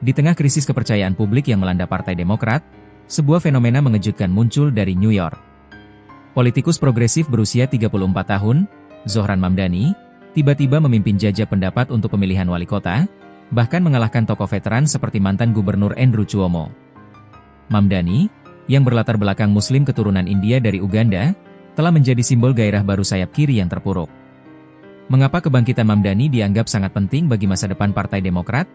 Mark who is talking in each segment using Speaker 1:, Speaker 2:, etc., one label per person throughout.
Speaker 1: Di tengah krisis kepercayaan publik yang melanda Partai Demokrat, sebuah fenomena mengejutkan muncul dari New York. Politikus progresif berusia 34 tahun, Zohran Mamdani, tiba-tiba memimpin jajak pendapat untuk pemilihan wali kota, bahkan mengalahkan tokoh veteran seperti mantan gubernur Andrew Cuomo. Mamdani, yang berlatar belakang Muslim keturunan India dari Uganda, telah menjadi simbol gairah baru sayap kiri yang terpuruk. Mengapa kebangkitan Mamdani dianggap sangat penting bagi masa depan Partai Demokrat?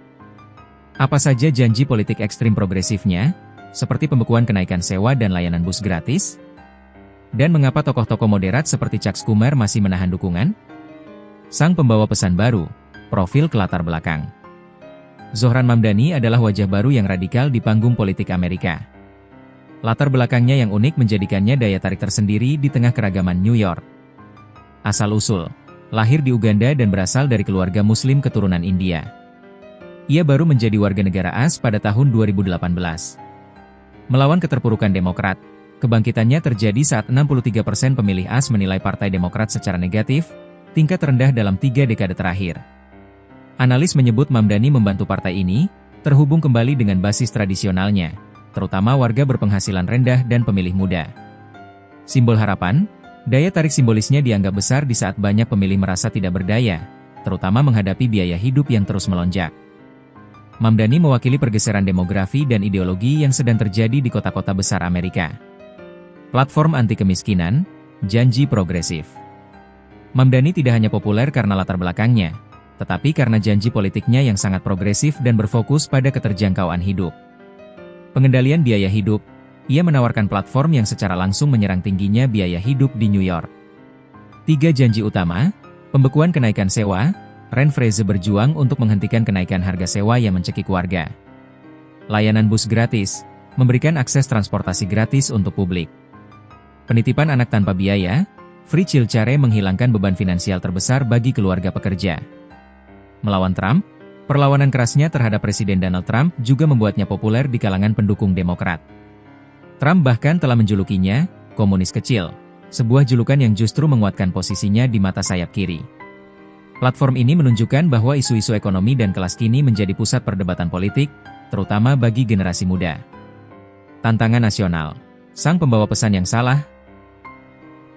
Speaker 1: Apa saja janji politik ekstrim progresifnya, seperti pembekuan kenaikan sewa dan layanan bus gratis? Dan mengapa tokoh-tokoh moderat seperti Chuck Schumer masih menahan dukungan? Sang pembawa pesan baru, profil ke latar belakang. Zohran Mamdani adalah wajah baru yang radikal di panggung politik Amerika. Latar belakangnya yang unik menjadikannya daya tarik tersendiri di tengah keragaman New York. Asal-usul, lahir di Uganda dan berasal dari keluarga Muslim keturunan India. Ia baru menjadi warga negara AS pada tahun 2018. Melawan keterpurukan Demokrat, kebangkitannya terjadi saat 63% pemilih AS menilai Partai Demokrat secara negatif, tingkat terendah dalam 3 dekade terakhir. Analis menyebut Mamdani membantu partai ini, terhubung kembali dengan basis tradisionalnya, terutama warga berpenghasilan rendah dan pemilih muda. Simbol harapan, daya tarik simbolisnya dianggap besar di saat banyak pemilih merasa tidak berdaya, terutama menghadapi biaya hidup yang terus melonjak. Mamdani mewakili pergeseran demografi dan ideologi yang sedang terjadi di kota-kota besar Amerika. Platform anti kemiskinan, janji progresif. Mamdani tidak hanya populer karena latar belakangnya, tetapi karena janji politiknya yang sangat progresif dan berfokus pada keterjangkauan hidup. Pengendalian biaya hidup, ia menawarkan platform yang secara langsung menyerang tingginya biaya hidup di New York. 3 janji utama, pembekuan kenaikan sewa, rent freeze berjuang untuk menghentikan kenaikan harga sewa yang mencekik warga. Layanan bus gratis, memberikan akses transportasi gratis untuk publik. Penitipan anak tanpa biaya, Free Childcare menghilangkan beban finansial terbesar bagi keluarga pekerja. Melawan Trump, perlawanan kerasnya terhadap Presiden Donald Trump juga membuatnya populer di kalangan pendukung Demokrat. Trump bahkan telah menjulukinya, komunis kecil, sebuah julukan yang justru menguatkan posisinya di mata sayap kiri. Platform ini menunjukkan bahwa isu-isu ekonomi dan kelas kini menjadi pusat perdebatan politik, terutama bagi generasi muda. Tantangan nasional, sang pembawa pesan yang salah.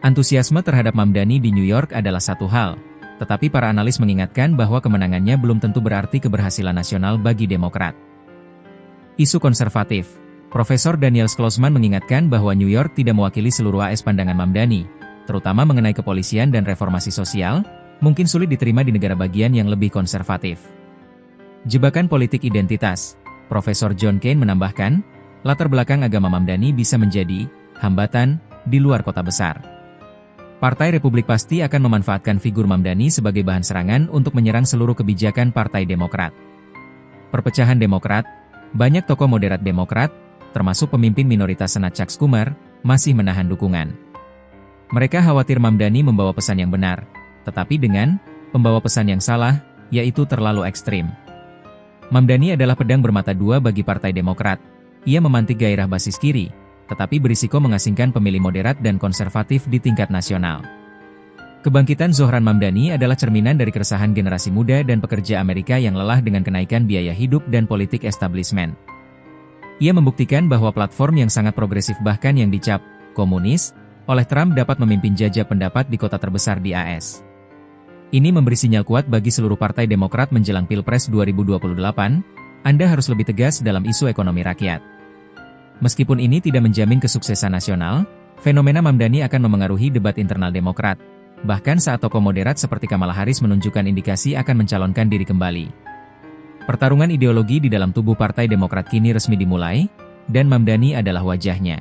Speaker 1: Antusiasme terhadap Mamdani di New York adalah satu hal, tetapi para analis mengingatkan bahwa kemenangannya belum tentu berarti keberhasilan nasional bagi Demokrat. Isu konservatif, Profesor Daniel Schlossman mengingatkan bahwa New York tidak mewakili seluruh AS. Pandangan Mamdani, terutama mengenai kepolisian dan reformasi sosial, mungkin sulit diterima di negara bagian yang lebih konservatif. Jebakan politik identitas, Profesor John Kane menambahkan, latar belakang agama Mamdani bisa menjadi hambatan di luar kota besar. Partai Republik pasti akan memanfaatkan figur Mamdani sebagai bahan serangan untuk menyerang seluruh kebijakan Partai Demokrat. Perpecahan Demokrat, banyak tokoh moderat Demokrat, termasuk pemimpin minoritas Senat Chuck Schumer, masih menahan dukungan. Mereka khawatir Mamdani membawa pesan yang benar, tetapi dengan pembawa pesan yang salah, yaitu terlalu ekstrim. Mamdani adalah pedang bermata dua bagi Partai Demokrat. Ia memantik gairah basis kiri, tetapi berisiko mengasingkan pemilih moderat dan konservatif di tingkat nasional. Kebangkitan Zohran Mamdani adalah cerminan dari keresahan generasi muda dan pekerja Amerika yang lelah dengan kenaikan biaya hidup dan politik establishment. Ia membuktikan bahwa platform yang sangat progresif bahkan yang dicap komunis oleh Trump dapat memimpin jajak pendapat di kota terbesar di AS. Ini memberi sinyal kuat bagi seluruh Partai Demokrat menjelang Pilpres 2028, Anda harus lebih tegas dalam isu ekonomi rakyat. Meskipun ini tidak menjamin kesuksesan nasional, fenomena Mamdani akan memengaruhi debat internal Demokrat, bahkan saat tokoh moderat seperti Kamala Harris menunjukkan indikasi akan mencalonkan diri kembali. Pertarungan ideologi di dalam tubuh Partai Demokrat kini resmi dimulai, dan Mamdani adalah wajahnya.